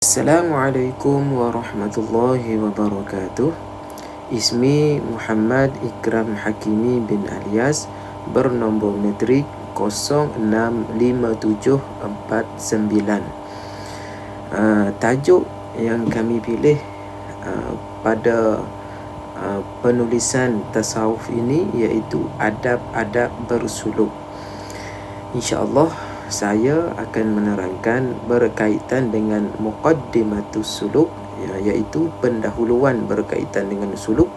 Assalamualaikum warahmatullahi wabarakatuh. Ismi Muhammad Ikram Hakimi bin Alias, bernombor metrik 065749. Tajuk yang kami pilih pada penulisan tasawuf ini iaitu adab-adab bersuluk. InsyaAllah saya akan menerangkan berkaitan dengan muqaddimatus suluk, iaitu pendahuluan berkaitan dengan suluk,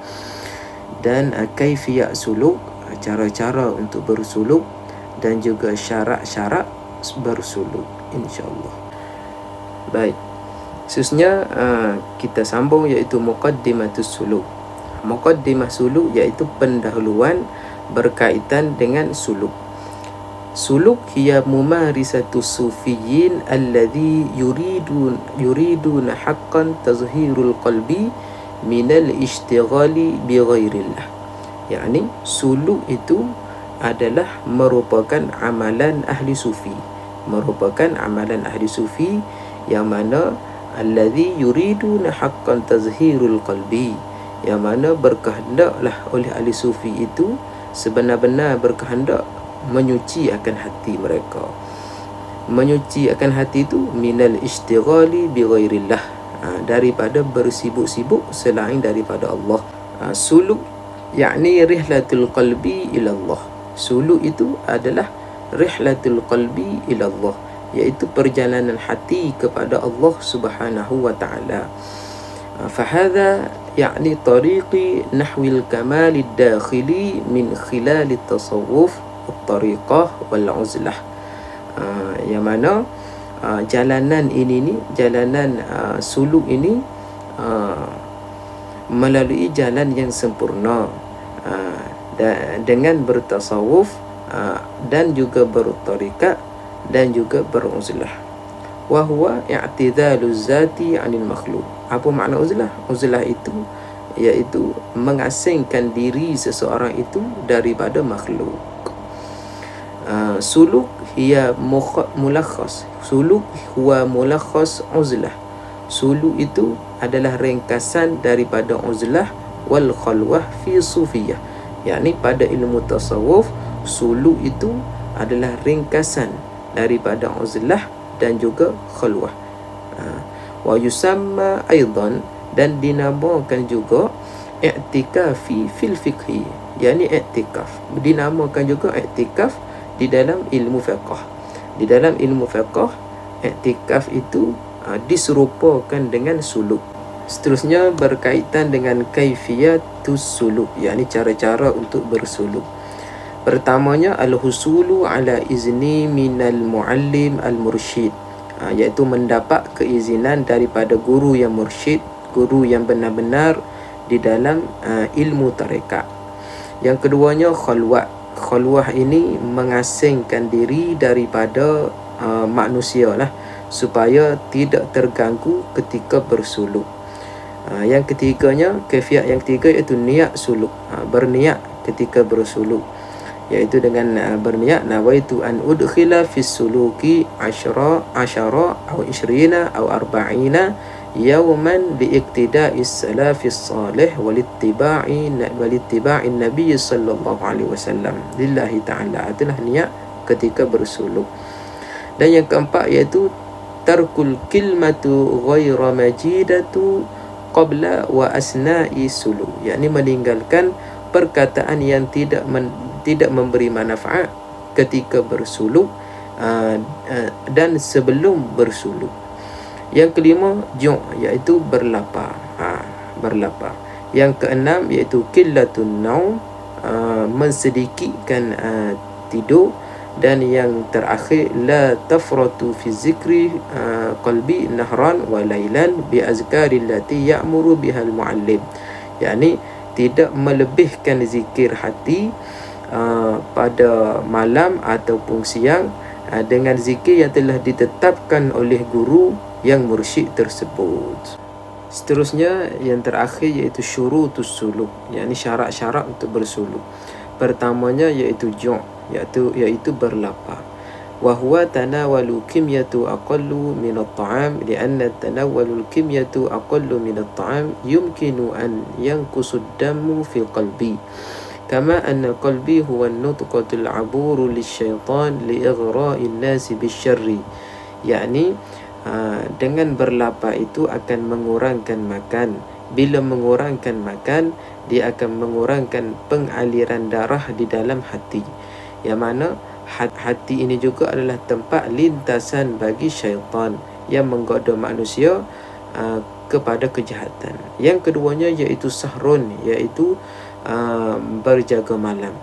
dan kaifiyat suluk, cara-cara untuk bersuluk, dan juga syarat-syarat bersuluk, insyaAllah. Baik, khususnya kita sambung iaitu muqaddimatus suluk. Muqaddimah suluk iaitu pendahuluan berkaitan dengan suluk. Suluk hiya mumarisatu sufiyin alladhi yuriduna haqqan tazhirul qalbi minal ishtighali bi ghairillah. Yani suluk itu adalah merupakan amalan ahli sufi, yang mana alladhi yuriduna haqqan tazhirul qalbi, yang mana berkehendaklah oleh ahli sufi itu sebenar-benar berkehendak menyuci akan hati mereka. Menyuci akan hati itu minal ishtighali bi ghairillah, daripada bersibuk-sibuk selain daripada Allah. Suluk yakni rihlatul qalbi ila Allah. Suluk itu adalah rihlatul qalbi ila Allah, iaitu perjalanan hati kepada Allah Subhanahu wa taala. Fahadha يعني طريق نحو الكمال الداخلي من خلال التصوف الطريقة والعزلة. yang mana jalanan ini jalanan suluk ini melalui jalan yang sempurna dengan bertasawuf dan juga bertarikat dan juga beruzlah. Wa huwa i'tidalu zati 'anil makhluk. Apa makna uzlah? Uzlah itu iaitu mengasingkan diri seseorang itu daripada makhluk. Suluk hiya mulakhas. Suluk huwa mulakhas uzlah. Suluk itu adalah ringkasan daripada uzlah wal khalwah fi sufiyah. yakni pada ilmu tasawuf, suluk itu adalah ringkasan daripada uzlah dan juga khalwah. Wa yusamma aidan, dan dinamakan juga i'tikafi fil fiqhi, yakni i'tikaf dinamakan juga i'tikaf di dalam ilmu fiqh. Di dalam ilmu fiqh, i'tikaf itu diserupakan dengan suluk. Seterusnya berkaitan dengan kaifiyatus suluk, yakni cara-cara untuk bersuluk. Pertamanya al-husulu ala izni minal muallim al-mursyid, iaitu mendapat keizinan daripada guru yang mursyid, guru yang benar-benar di dalam ilmu tarekat. Yang keduanya khalwah. Khalwah ini mengasingkan diri daripada manusia lah, supaya tidak terganggu ketika bersuluk. Yang ketiganya, kaifiat yang ketiga iaitu niat suluk, berniat ketika bersuluk, iaitu dengan berniat nawaitu an udkhila fi suluki 10 atau 20 atau 40 yawman liiqtida'is salafis salih walittiba'in nabiy sallallahu alaihi wasallam lillahi ta'ala. Itulah niat ketika bersuluk. Dan yang keempat iaitu tarkul kilmatu ghaira majidatu qabla wa asna'i suluk, yakni meninggalkan perkataan yang tidak memberi manfaat ketika bersuluk dan sebelum bersuluk. Yang kelima ju', iaitu berlapar. Berlapar. Yang keenam iaitu qillatun naum, mensedikitkan tidur. Dan yang terakhir la tafratu fi zikri qalbi nahran wa lailan bi azkari allati ya'muru biha al-muallim, yakni tidak melebihkan zikir hati pada malam ataupun siang dengan zikir yang telah ditetapkan oleh guru yang mursyid tersebut. Seterusnya yang terakhir iaitu syurutus suluk, yakni syarat-syarat untuk bersuluk. Pertamanya iaitu ju', iaitu berlapar. وهو تناول الكمية أقل من الطعام لأن تناول الكمية أقل من الطعام يمكن أن ينقص الدم في قلبي كما أن قلبي هو النطقة العبور للشيطان لإغراء الناس بالشر. yakni dengan berlapar itu akan mengurangkan makan. Bila mengurangkan makan, dia akan mengurangkan pengaliran darah di dalam hati, yang mana hati ini juga adalah tempat lintasan bagi syaitan yang menggoda manusia kepada kejahatan. Yang keduanya iaitu sahrun, iaitu berjaga malam.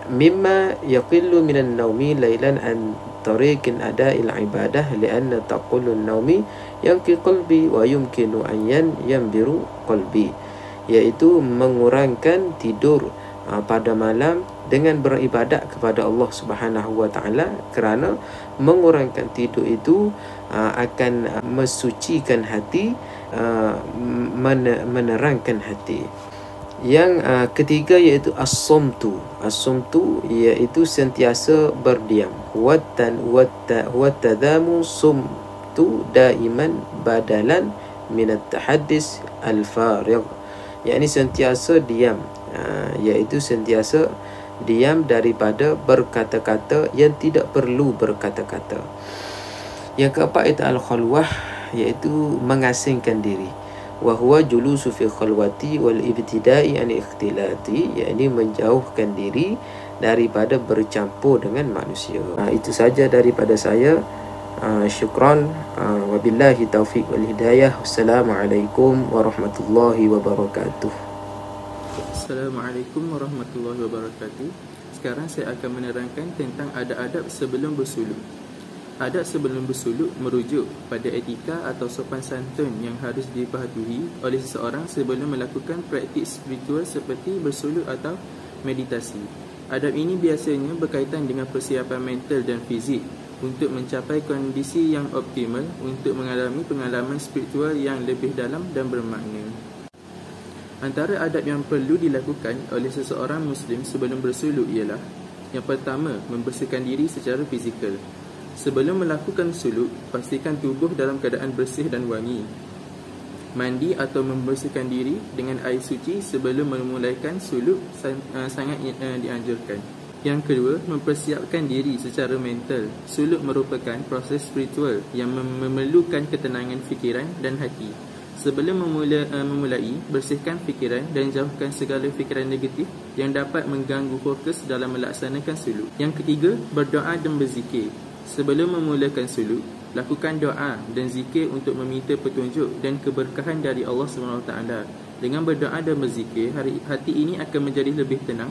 Mimma yaqillu minan naumi lailan an tariqin ada'il ibadah lianna taqulun naumi yanqi qalbi wa yumkinu an yanbiru qalbi, iaitu mengurangkan tidur pada malam dengan beribadat kepada Allah Subhanahu wa taala, kerana mengurangkan tidur itu akan mensucikan hati, menerangkan hati. Yang ketiga iaitu as-sumtu. As-sumtu iaitu sentiasa berdiam. Wattadamu sumtu daiman badalan min at-tahaddis al-farigh, yakni sentiasa diam, iaitu sentiasa diam daripada berkata-kata yang tidak perlu berkata-kata. Yang keempat itu al-khalwah, iaitu mengasingkan diri. Wa huwa julusu fi khalwati wal ibtida'i an ikhtilati, yakni menjauhkan diri daripada bercampur dengan manusia. Itu saja daripada saya. Syukran. Wabillahi taufiq wal hidayah. Wassalamualaikum warahmatullahi wabarakatuh. Assalamualaikum warahmatullahi wabarakatuh. Sekarang saya akan menerangkan tentang adab-adab sebelum bersuluk. Adab sebelum bersuluk merujuk pada etika atau sopan santun yang harus dipatuhi oleh seseorang sebelum melakukan praktik spiritual seperti bersuluk atau meditasi. Adab ini biasanya berkaitan dengan persiapan mental dan fizik untuk mencapai kondisi yang optimal untuk mengalami pengalaman spiritual yang lebih dalam dan bermakna. Antara adab yang perlu dilakukan oleh seseorang Muslim sebelum bersuluk ialah: yang pertama, membersihkan diri secara fizikal. Sebelum melakukan suluk, pastikan tubuh dalam keadaan bersih dan wangi. Mandi atau membersihkan diri dengan air suci sebelum memulaikan suluk sangat dianjurkan. Yang kedua, mempersiapkan diri secara mental. Suluk merupakan proses spiritual yang memerlukan ketenangan fikiran dan hati. Sebelum memulai, bersihkan fikiran dan jauhkan segala fikiran negatif yang dapat mengganggu fokus dalam melaksanakan suluk. Yang ketiga, berdoa dan berzikir. Sebelum memulakan suluk, lakukan doa dan zikir untuk meminta petunjuk dan keberkahan dari Allah SWT. Dengan berdoa dan berzikir, hati ini akan menjadi lebih tenang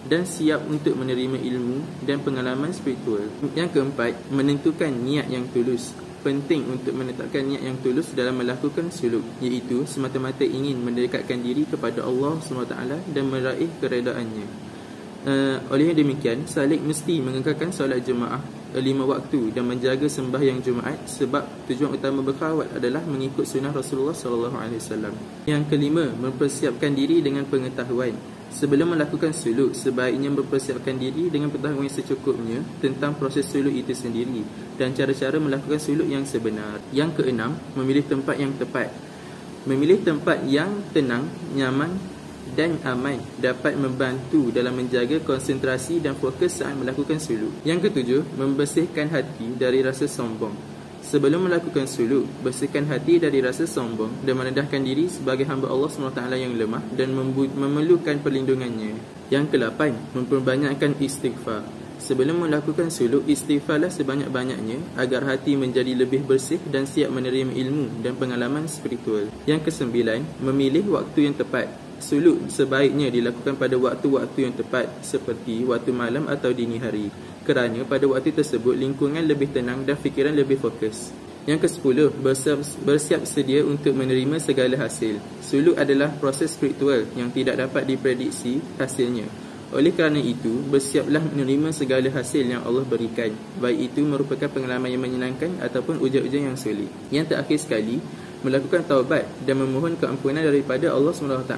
dan siap untuk menerima ilmu dan pengalaman spiritual. Yang keempat, menentukan niat yang tulus. Penting untuk menetapkan niat yang tulus dalam melakukan suluk, iaitu semata-mata ingin mendekatkan diri kepada Allah SWT dan meraih keredaannya. Oleh demikian, salik mesti mengekalkan solat jemaah 5 waktu dan menjaga sembahyang Jumaat, sebab tujuan utama berkhawat adalah mengikut sunnah Rasulullah SAW. Yang kelima, mempersiapkan diri dengan pengetahuan. Sebelum melakukan suluk, sebaiknya mempersiapkan diri dengan pengetahuan secukupnya tentang proses suluk itu sendiri dan cara-cara melakukan suluk yang sebenar. Yang keenam, memilih tempat yang tepat. Memilih tempat yang tenang, nyaman dan aman dapat membantu dalam menjaga konsentrasi dan fokus saat melakukan suluk. Yang ketujuh, membersihkan hati dari rasa sombong. Sebelum melakukan suluk, bersihkan hati dari rasa sombong dan merendahkan diri sebagai hamba Allah SWT yang lemah dan memerlukan perlindungannya. Yang ke-8, memperbanyakkan istighfar. Sebelum melakukan suluk, istighfarlah sebanyak-banyaknya agar hati menjadi lebih bersih dan siap menerima ilmu dan pengalaman spiritual. Yang ke-9, memilih waktu yang tepat. Suluk sebaiknya dilakukan pada waktu-waktu yang tepat seperti waktu malam atau dini hari, kerana pada waktu tersebut lingkungan lebih tenang dan fikiran lebih fokus. Yang ke-10, bersiap sedia untuk menerima segala hasil. Suluk adalah proses spiritual yang tidak dapat diprediksi hasilnya. Oleh kerana itu, bersiaplah menerima segala hasil yang Allah berikan, baik itu merupakan pengalaman yang menyenangkan ataupun ujian-ujian yang sulit. Yang terakhir sekali, melakukan taubat dan memohon keampunan daripada Allah SWT.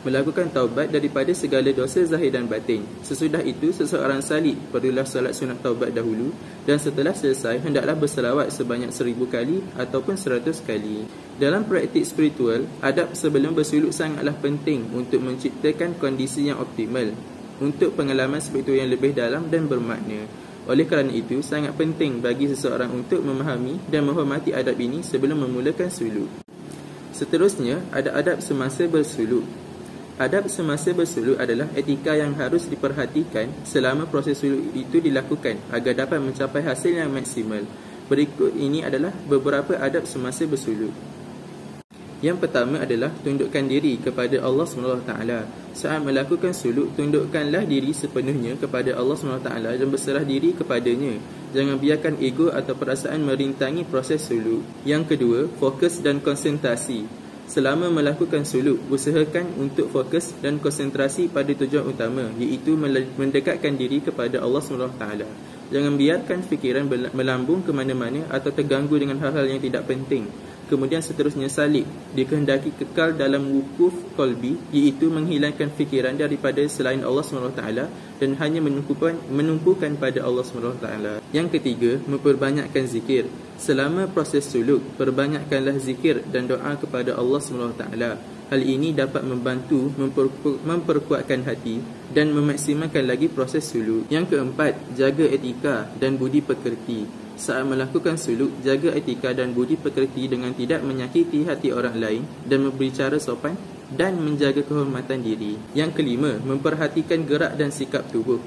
melakukan taubat daripada segala dosa zahir dan batin. Sesudah itu, seseorang salih perlulah solat sunat taubat dahulu, dan setelah selesai, hendaklah berselawat sebanyak 1000 kali ataupun 100 kali. Dalam praktik spiritual, adab sebelum bersuluk sangatlah penting untuk menciptakan kondisi yang optimal untuk pengalaman spiritual yang lebih dalam dan bermakna. Oleh kerana itu, sangat penting bagi seseorang untuk memahami dan menghormati adab ini sebelum memulakan suluk. Seterusnya, ada adab semasa bersuluk. Adab semasa bersuluk adalah etika yang harus diperhatikan selama proses suluk itu dilakukan agar dapat mencapai hasil yang maksimal. Berikut ini adalah beberapa adab semasa bersuluk. Yang pertama adalah tundukkan diri kepada Allah SWT. Saat melakukan suluk, tundukkanlah diri sepenuhnya kepada Allah SWT dan berserah diri kepadanya. Jangan biarkan ego atau perasaan merintangi proses suluk. Yang kedua, fokus dan konsentrasi. Selama melakukan suluk, usahakan untuk fokus dan konsentrasi pada tujuan utama, iaitu mendekatkan diri kepada Allah SWT. Jangan biarkan fikiran melambung ke mana-mana atau terganggu dengan hal-hal yang tidak penting. Kemudian seterusnya, salik dikehendaki kekal dalam wukuf qalbi, iaitu menghilangkan fikiran daripada selain Allah SWT dan hanya menumpukan pada Allah SWT. Yang ketiga, memperbanyakkan zikir. Selama proses suluk, perbanyakkanlah zikir dan doa kepada Allah SWT. Hal ini dapat membantu memperkuatkan hati dan memaksimalkan lagi proses suluk. Yang keempat, jaga etika dan budi pekerti. Saat melakukan suluk, jaga etika dan budi pekerti dengan tidak menyakiti hati orang lain dan berbicara sopan dan menjaga kehormatan diri. Yang kelima, memperhatikan gerak dan sikap tubuh.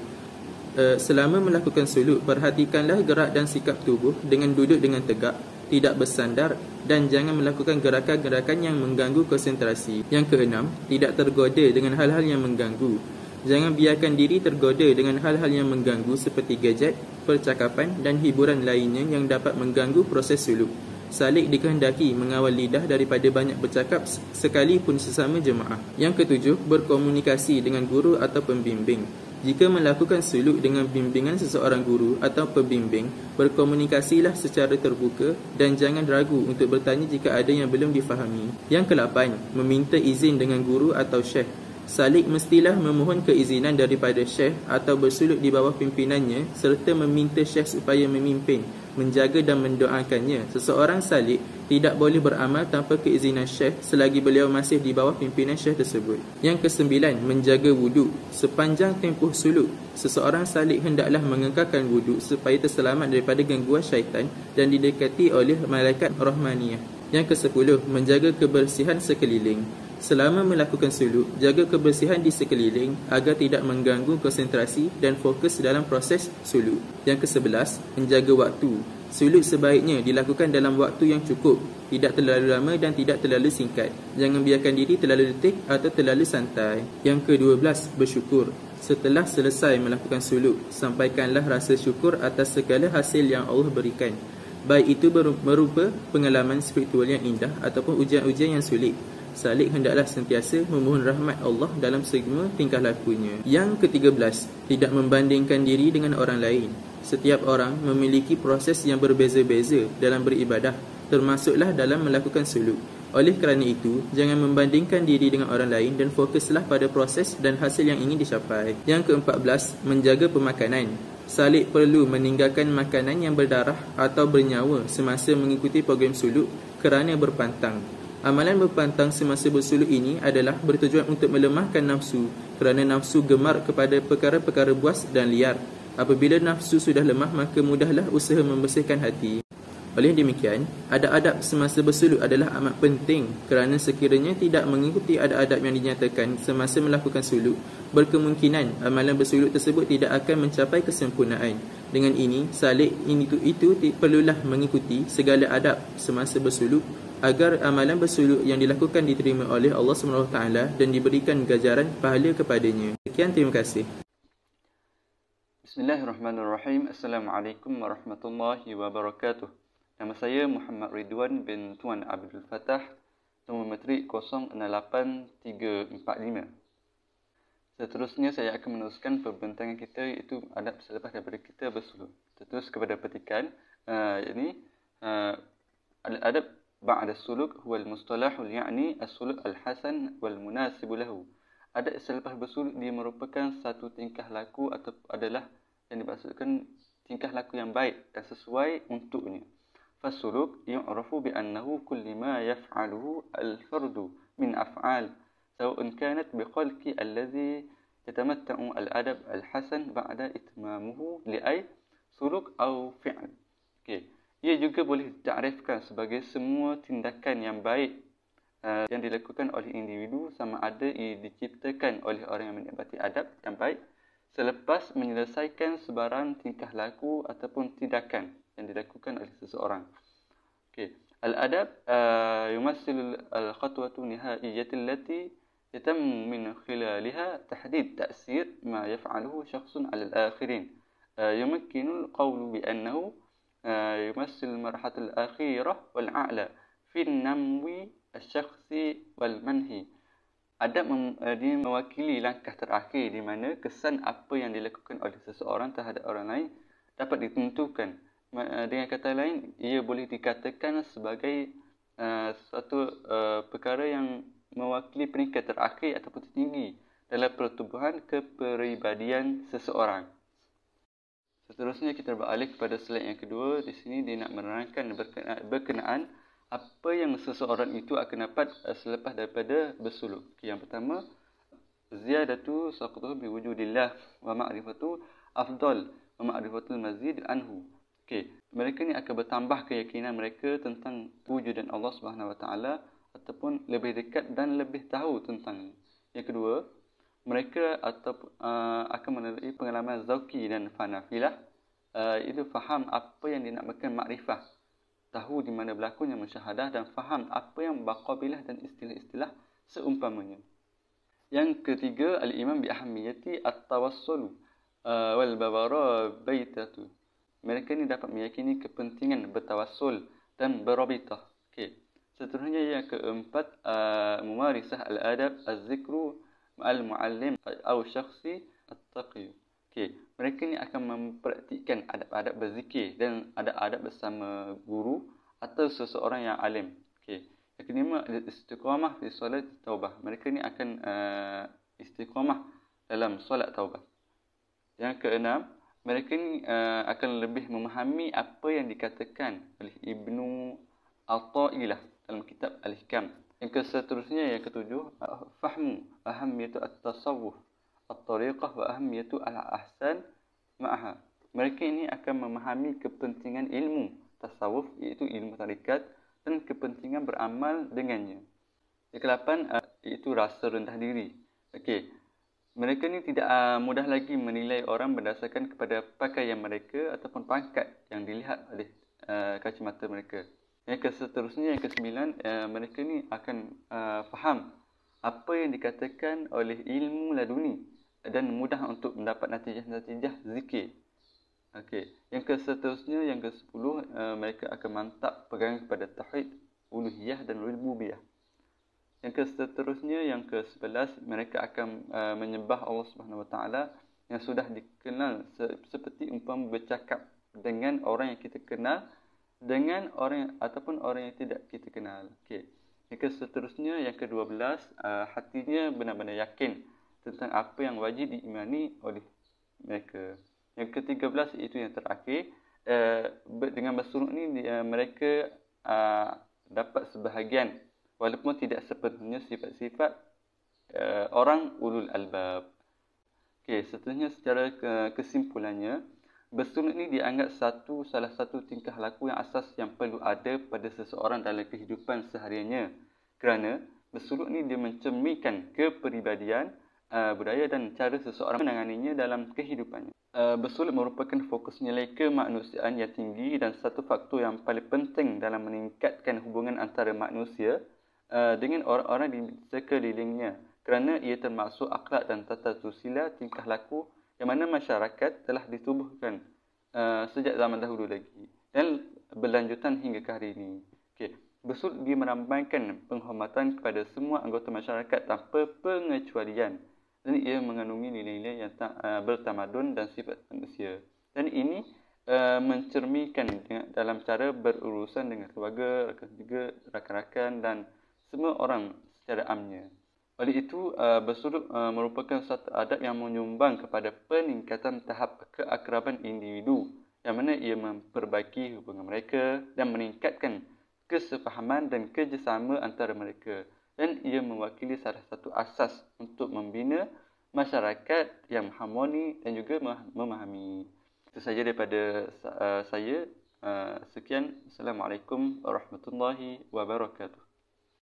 Selama melakukan suluk, perhatikanlah gerak dan sikap tubuh dengan duduk dengan tegak, tidak bersandar dan jangan melakukan gerakan-gerakan yang mengganggu konsentrasi. Yang keenam, tidak tergoda dengan hal-hal yang mengganggu. Jangan biarkan diri tergoda dengan hal-hal yang mengganggu seperti gadget, percakapan dan hiburan lainnya yang dapat mengganggu proses suluk. Salik dikehendaki mengawal lidah daripada banyak bercakap sekalipun sesama jemaah. Yang ketujuh, berkomunikasi dengan guru atau pembimbing. Jika melakukan suluk dengan bimbingan seseorang guru atau pembimbing, berkomunikasilah secara terbuka dan jangan ragu untuk bertanya jika ada yang belum difahami. Yang ke-8, meminta izin dengan guru atau syekh. Salik mestilah memohon keizinan daripada syekh atau bersuluk di bawah pimpinannya serta meminta syekh supaya memimpin, menjaga dan mendoakannya. Seseorang salik tidak boleh beramal tanpa keizinan syekh selagi beliau masih di bawah pimpinan syekh tersebut. Yang ke-9, menjaga wuduk. Sepanjang tempoh suluk, seseorang salik hendaklah mengekalkan wuduk supaya terselamat daripada gangguan syaitan dan didekati oleh malaikat rahmaniyah. Yang ke-10, menjaga kebersihan sekeliling. Selama melakukan suluk, jaga kebersihan di sekeliling agar tidak mengganggu konsentrasi dan fokus dalam proses suluk. Yang ke-11, menjaga waktu. Suluk sebaiknya dilakukan dalam waktu yang cukup, tidak terlalu lama dan tidak terlalu singkat. Jangan biarkan diri terlalu letih atau terlalu santai. Yang ke-12, bersyukur. Setelah selesai melakukan suluk, sampaikanlah rasa syukur atas segala hasil yang Allah berikan, baik itu berupa pengalaman spiritual yang indah ataupun ujian-ujian yang sulit. Salik hendaklah sentiasa memohon rahmat Allah dalam semua tingkah lakunya. Yang ke-13, tidak membandingkan diri dengan orang lain. Setiap orang memiliki proses yang berbeza-beza dalam beribadah, termasuklah dalam melakukan suluk. Oleh kerana itu, jangan membandingkan diri dengan orang lain dan fokuslah pada proses dan hasil yang ingin dicapai. Yang ke-14, menjaga pemakanan. Salik perlu meninggalkan makanan yang berdarah atau bernyawa semasa mengikuti program suluk kerana berpantang. Amalan berpantang semasa bersuluk ini adalah bertujuan untuk melemahkan nafsu kerana nafsu gemar kepada perkara-perkara buas dan liar. Apabila nafsu sudah lemah, maka mudahlah usaha membersihkan hati. Oleh demikian, adab-adab semasa bersuluk adalah amat penting kerana sekiranya tidak mengikuti adab-adab yang dinyatakan semasa melakukan suluk, berkemungkinan amalan bersuluk tersebut tidak akan mencapai kesempurnaan. Dengan ini, salik itu perlulah mengikuti segala adab semasa bersuluk agar amalan bersuluk yang dilakukan diterima oleh Allah SWT dan diberikan ganjaran pahala kepadanya. Sekian, terima kasih. Bismillahirrahmanirrahim. Assalamualaikum warahmatullahi wabarakatuh. Nama saya Muhammad Ridwan bin Tuan Abdul Fattah, nombor matrik 08345. Seterusnya saya akan meneruskan perbincangan kita, iaitu adab selepas daripada kita bersuluk. Terus kepada petikan, adab بعد السلوك هو المصطلح يعني السلوك الحسن والمناسب له Adab selepas bersuluk dia merupakan satu tingkah laku atau adalah yang dimaksudkan tingkah laku yang baik dan sesuai untuknya. Fasuluk yu'rafu bi'annahu kulli ma yaf'aluhu al-fardu min af'al sawa'un kanat biqalki alladhi yatamatta'u al-adab al-hasan ba'da itmamuhu li'ay suluk atau fi'l. Okey. Ia juga boleh ditarifkan sebagai semua tindakan yang baik yang dilakukan oleh individu sama ada ia diciptakan oleh orang yang menikmati adab yang baik selepas menyelesaikan sebarang tingkah laku ataupun tindakan yang dilakukan oleh seseorang. Okey. Al-adab yumassil al-khatwatu nihaiyati allati yatammu min khilaliha tahdid ta'sir ma yaf'aluhu shakhsun 'ala al-akhirin. Yumkinu al-qawlu bi annahu yumassil al-marhala al-akhirah wal-a'la fi an-namwi al-shakhsi wal-manhi. Adab dia mewakili langkah terakhir di mana kesan apa yang dilakukan oleh seseorang terhadap orang lain dapat ditentukan. Dengan kata lain, ia boleh dikatakan sebagai suatu perkara yang mewakili peringkat terakhir ataupun tertinggi dalam pertubuhan kepribadian seseorang. Seterusnya kita beralih kepada slide yang kedua. Di sini dia nak menerangkan berkenaan apa yang seseorang itu akan dapat selepas daripada bersuluk. Yang pertama, ziyadatu saqtuhu biwujudillah wa ma'rifatu afdal wa ma'rifatul mazid anhu. Okey, mereka ni akan bertambah keyakinan mereka tentang wujudan Allah Subhanahu Wa Taala ataupun lebih dekat dan lebih tahu tentang. Yang kedua, mereka akan melalui pengalaman zauqi dan fanafilah, itu faham apa yang dinamakan makrifah, tahu di mana berlakunya musyahadah dan faham apa yang baqabilah dan istilah-istilah seumpamanya. Yang ketiga, al-imam bi ahammiyati at-tawassul wal babara baitatu. Mereka ni dapat meyakini kepentingan bertawassul dan berabitah. Okey. Seterusnya yang keempat, mumarisah al-adab az-zikru ma'al muallim atau syakhsi at-taqi. Okey. Mereka ni akan mempraktikkan adab-adab berzikir dan adab-adab bersama guru atau seseorang yang alim. Okey. Yang kelima, istiqamah fi solat taubah. Mereka ni akan istiqamah dalam solat taubah. Yang keenam, mereka ni akan lebih memahami apa yang dikatakan oleh Ibnu Athaillah dalam kitab Al-Hikam. Yang seterusnya, yang ketujuh, fahmu ahammiyatu at-tasawuf at-tariqah wa ahammiyatu al-ahsan ma'aha. Mereka ini akan memahami kepentingan ilmu tasawuf, iaitu ilmu tarikat, dan kepentingan beramal dengannya. Yang ke-8, iaitu rasa rendah diri. Okey. Mereka ni tidak mudah lagi menilai orang berdasarkan kepada pakaian mereka ataupun pangkat yang dilihat oleh kacamata mereka. Yang seterusnya, yang ke-9, mereka ni akan faham apa yang dikatakan oleh ilmu laduni dan mudah untuk mendapat natijah-natijah zikir. Okey. Yang seterusnya, yang ke-10, mereka akan mantap pegang kepada tauhid, uluhiyah dan rububiyah. Yang seterusnya, yang ke-11, mereka akan menyembah Allah Subhanahu Wa Taala yang sudah dikenal seperti umpama bercakap dengan orang yang kita kenal dengan orang ataupun orang yang tidak kita kenal. Okey. Yang seterusnya, yang ke-12, hatinya benar-benar yakin tentang apa yang wajib diimani oleh mereka. Yang ke-13, itu yang terakhir, dengan bersuluk ni mereka dapat sebahagian walaupun tidak sepenuhnya sifat-sifat orang ulul albab. Okey, seterusnya secara kesimpulannya, bersuluk ni dianggap salah satu tingkah laku yang asas yang perlu ada pada seseorang dalam kehidupan sehariannya. Kerana bersuluk ni dia mencerminkan kepribadian, budaya dan cara seseorang menanganinya dalam kehidupannya. Bersuluk merupakan fokus nilai kemanusiaan yang tinggi dan satu faktor yang paling penting dalam meningkatkan hubungan antara manusia dengan orang-orang di sekelilingnya, kerana ia termasuk akhlak dan tata susila tingkah laku yang mana masyarakat telah ditubuhkan sejak zaman dahulu lagi dan berlanjutan hingga ke hari ini. Okay. Bersuluk dia melambangkan penghormatan kepada semua anggota masyarakat tanpa pengecualian, dan ia mengandungi nilai-nilai yang bertamadun dan sifat manusia. Dan ini mencerminkan dalam cara berurusan dengan keluarga, rakan-rakan dan semua orang secara amnya. Oleh itu, bersuluk merupakan satu adab yang menyumbang kepada peningkatan tahap keakraban individu, yang mana ia memperbaiki hubungan mereka dan meningkatkan kesefahaman dan kerjasama antara mereka. Dan ia mewakili salah satu asas untuk membina masyarakat yang harmoni dan juga memahami. Itu saja daripada saya. Sekian. Assalamualaikum warahmatullahi wabarakatuh.